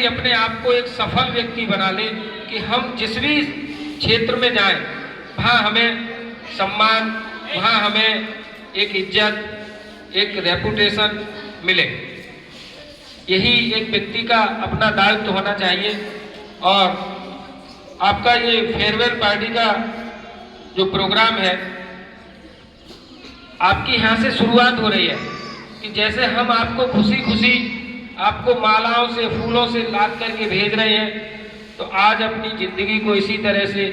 कि अपने आप को एक सफल व्यक्ति बना ले कि हम जिस भी क्षेत्र में जाएं वहाँ हमें सम्मान, वहाँ हमें एक इज्जत, एक रेपुटेशन मिले। यही एक व्यक्ति का अपना दायित्व होना चाहिए। और आपका ये फेयरवेल पार्टी का जो प्रोग्राम है, आपकी यहाँ से शुरुआत हो रही है कि जैसे हम आपको खुशी खुशी आपको मालाओं से, फूलों से लाद करके भेज रहे हैं, तो आज अपनी जिंदगी को इसी तरह से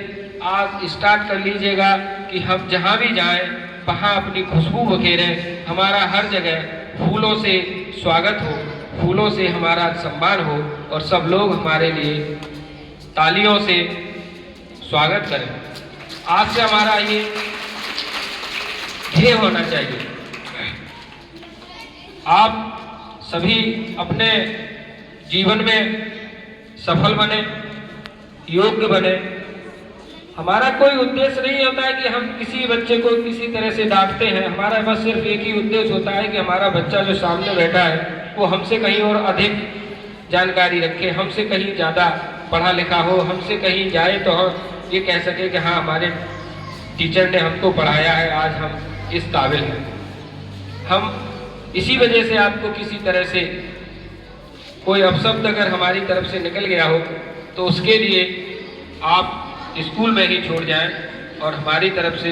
आज स्टार्ट कर लीजिएगा कि हम जहाँ भी जाएं वहाँ अपनी खुशबू बखेरें, हमारा हर जगह फूलों से स्वागत हो, फूलों से हमारा सम्मान हो और सब लोग हमारे लिए तालियों से स्वागत करें। आज से हमारा ये ध्येय होना चाहिए। आप सभी अपने जीवन में सफल बने, योग्य बने। हमारा कोई उद्देश्य नहीं होता है कि हम किसी बच्चे को किसी तरह से डांटते हैं। हमारा बस सिर्फ एक ही उद्देश्य होता है कि हमारा बच्चा जो सामने बैठा है वो हमसे कहीं और अधिक जानकारी रखे, हमसे कहीं ज़्यादा पढ़ा लिखा हो, हमसे कहीं जाए तो हम ये कह सके कि हाँ, हमारे टीचर ने हमको पढ़ाया है, आज हम इस काबिल हैं। हम इसी वजह से आपको किसी तरह से कोई अपशब्द अगर हमारी तरफ से निकल गया हो तो उसके लिए आप स्कूल में ही छोड़ जाएं और हमारी तरफ से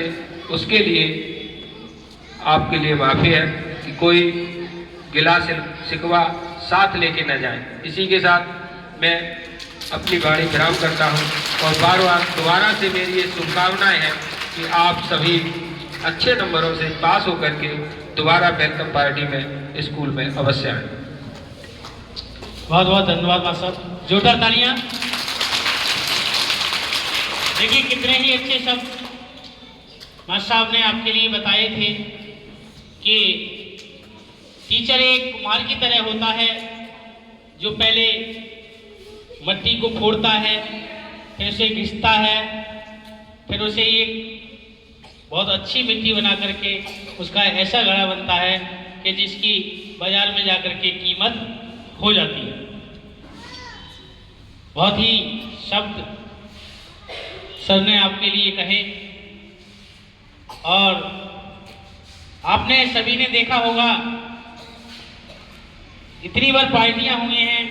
उसके लिए आपके लिए माफ़ी है कि कोई गिला शिकवा साथ लेके न जाएं। इसी के साथ मैं अपनी वाणी विराम करता हूं और बार बार दोबारा से मेरी ये शुभकामनाएं हैं कि आप सभी अच्छे नंबरों से पास होकर के दोबारा वेलकम पार्टी में स्कूल में अवश्य आएं। बहुत बहुत धन्यवाद मास्टर साहब, जोरदार तालियां। देखिए कितने ही अच्छे शब्द मास्टर साहब ने आपके लिए बताए थे कि टीचर एक कुम्हार की तरह होता है जो पहले मट्टी को फोड़ता है, फिर उसे घिसता है, फिर उसे एक बहुत अच्छी मिट्टी बना करके उसका ऐसा घड़ा बनता है कि जिसकी बाजार में जाकर के कीमत हो जाती है। बहुत ही शब्द सर ने आपके लिए कहे और आपने सभी ने देखा होगा इतनी बार पार्टियां हुई हैं,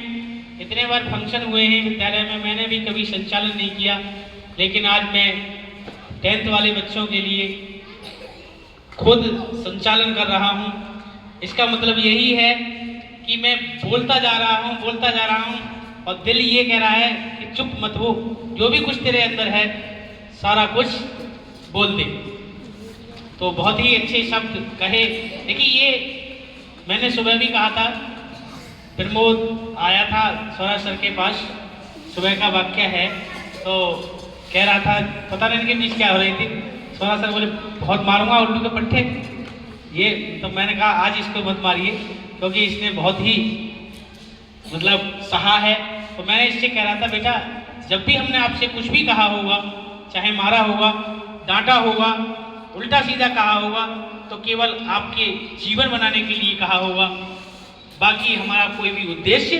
इतने बार फंक्शन हुए हैं विद्यालय में, मैंने भी कभी संचालन नहीं किया, लेकिन आज मैं 10th वाले बच्चों के लिए खुद संचालन कर रहा हूं। इसका मतलब यही है कि मैं बोलता जा रहा हूं और दिल ये कह रहा है कि चुप मत हो, जो भी कुछ तेरे अंदर है सारा कुछ बोल दे। तो बहुत ही अच्छे शब्द कहे। देखिए ये मैंने सुबह भी कहा था, प्रमोद आया था स्वराज सर के पास, सुबह का वाक्य है, तो कह रहा था पता नहीं इनके बीच क्या हो रही थी। स्वराज सर बोले बहुत मारूंगा उल्लू के पट्टे ये, तो मैंने कहा आज इसको मत मारिए क्योंकि इसने बहुत ही मतलब सहा है। तो मैंने इससे कह रहा था बेटा जब भी हमने आपसे कुछ भी कहा होगा, चाहे मारा होगा, डांटा होगा, उल्टा सीधा कहा होगा, तो केवल आपके जीवन बनाने के लिए कहा होगा, बाकी हमारा कोई भी उद्देश्य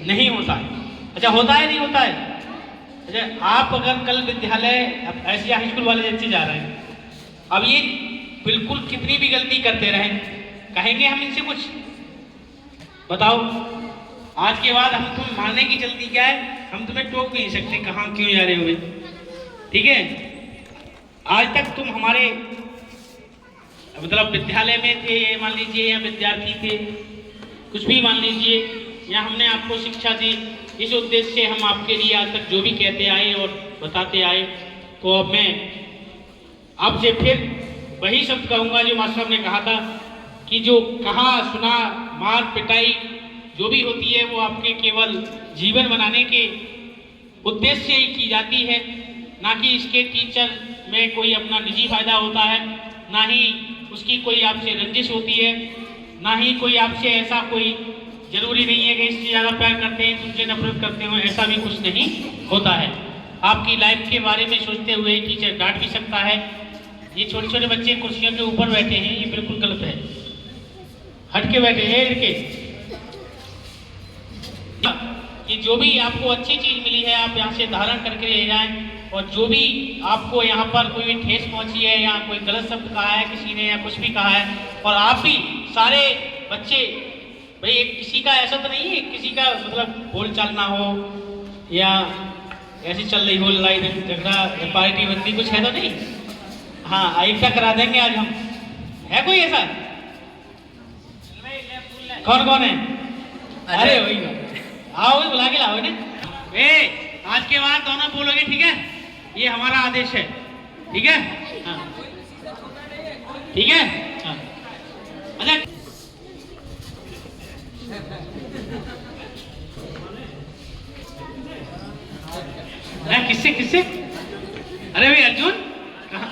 नहीं होता है। अच्छा होता है नहीं होता है? अच्छा आप अगर कल विद्यालय ऐसे हाई स्कूल वाले बच्चे जा रहे हैं, अब ये बिल्कुल कितनी भी गलती करते रहें, कहेंगे हम इनसे कुछ? बताओ आज के बाद हम तुम्हें मारने की चलती क्या है, हम तुम्हें टोक भी नहीं सकते कहाँ क्यों जा रहे हो, ठीक है? आज तक तुम हमारे मतलब विद्यालय में थे, ये मान लीजिए, या विद्यार्थी थे, कुछ भी मान लीजिए, या हमने आपको शिक्षा दी, इस उद्देश्य से हम आपके लिए आज तक जो भी कहते आए और बताते आए। तो अब मैं आपसे फिर वही शब्द कहूँगा जो मास्टर साहब ने कहा था कि जो कहा सुना मार पिटाई जो भी होती है वो आपके केवल जीवन बनाने के उद्देश्य से ही की जाती है, ना कि इसके टीचर में कोई अपना निजी फायदा होता है, ना ही उसकी कोई आपसे रंजिश होती है, ना ही कोई आपसे ऐसा कोई जरूरी नहीं है कि इससे ज़्यादा प्यार करते हैं तुमसे नफरत करते हो, ऐसा भी कुछ नहीं होता है। आपकी लाइफ के बारे में सोचते हुए टीचर डांट भी सकता है। ये छोटे छोटे बच्चे कुर्सियों के ऊपर बैठे हैं, ये बिल्कुल गलत है, हट के बैठे हैं, इनके कि जो भी आपको अच्छी चीज़ मिली है आप यहाँ से धारण करके ले जाएं, और जो भी आपको यहाँ पर कोई भी ठेस पहुँची है या कोई गलत शब्द कहा है किसी ने या कुछ भी कहा है, और आप भी सारे बच्चे, भाई एक किसी का ऐसा तो नहीं है किसी का मतलब बोल चाल ना हो या ऐसी चल रही हो लड़ाई झगड़ा या पार्टी बंदी कुछ है तो नहीं। हाँ, एकता करा देंगे आज हम। है कोई ऐसा? कौन कौन है? अरे वही आओ, वही बुला के लाओ ने। आज के बाद दोनों बोलोगे, ठीक है? ये हमारा आदेश है, ठीक है? हाँ ठीक है। हाँ अच्छा, किससे किससे? अरे भाई अर्जुन कहाँ?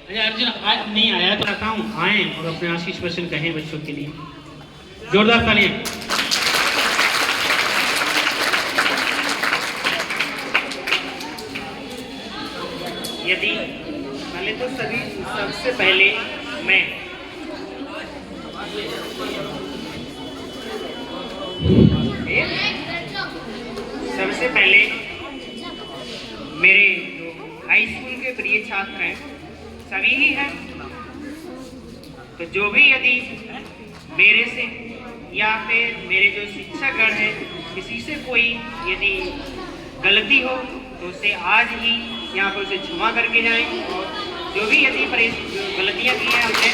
अच्छा अर्जुन नहीं आया तो रखा हूँ, आए और अपने आशीष वचन कहें बच्चों के लिए। जोरदार तालियां। यदि पहले तो सबसे पहले मैं मेरे जो हाई स्कूल के प्रिय छात्र हैं सभी ही हैं, तो जो भी यदि मेरे से या फिर मेरे जो शिक्षकगण हैं किसी से कोई यदि गलती हो तो उसे आज ही यहाँ पर उसे क्षमा करके जाएं, और जो भी यदि गलतियाँ की हैं हमने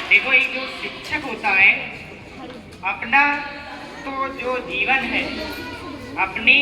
देखो, एक जो शिक्षक होता है अपना तो जो जीवन है अपनी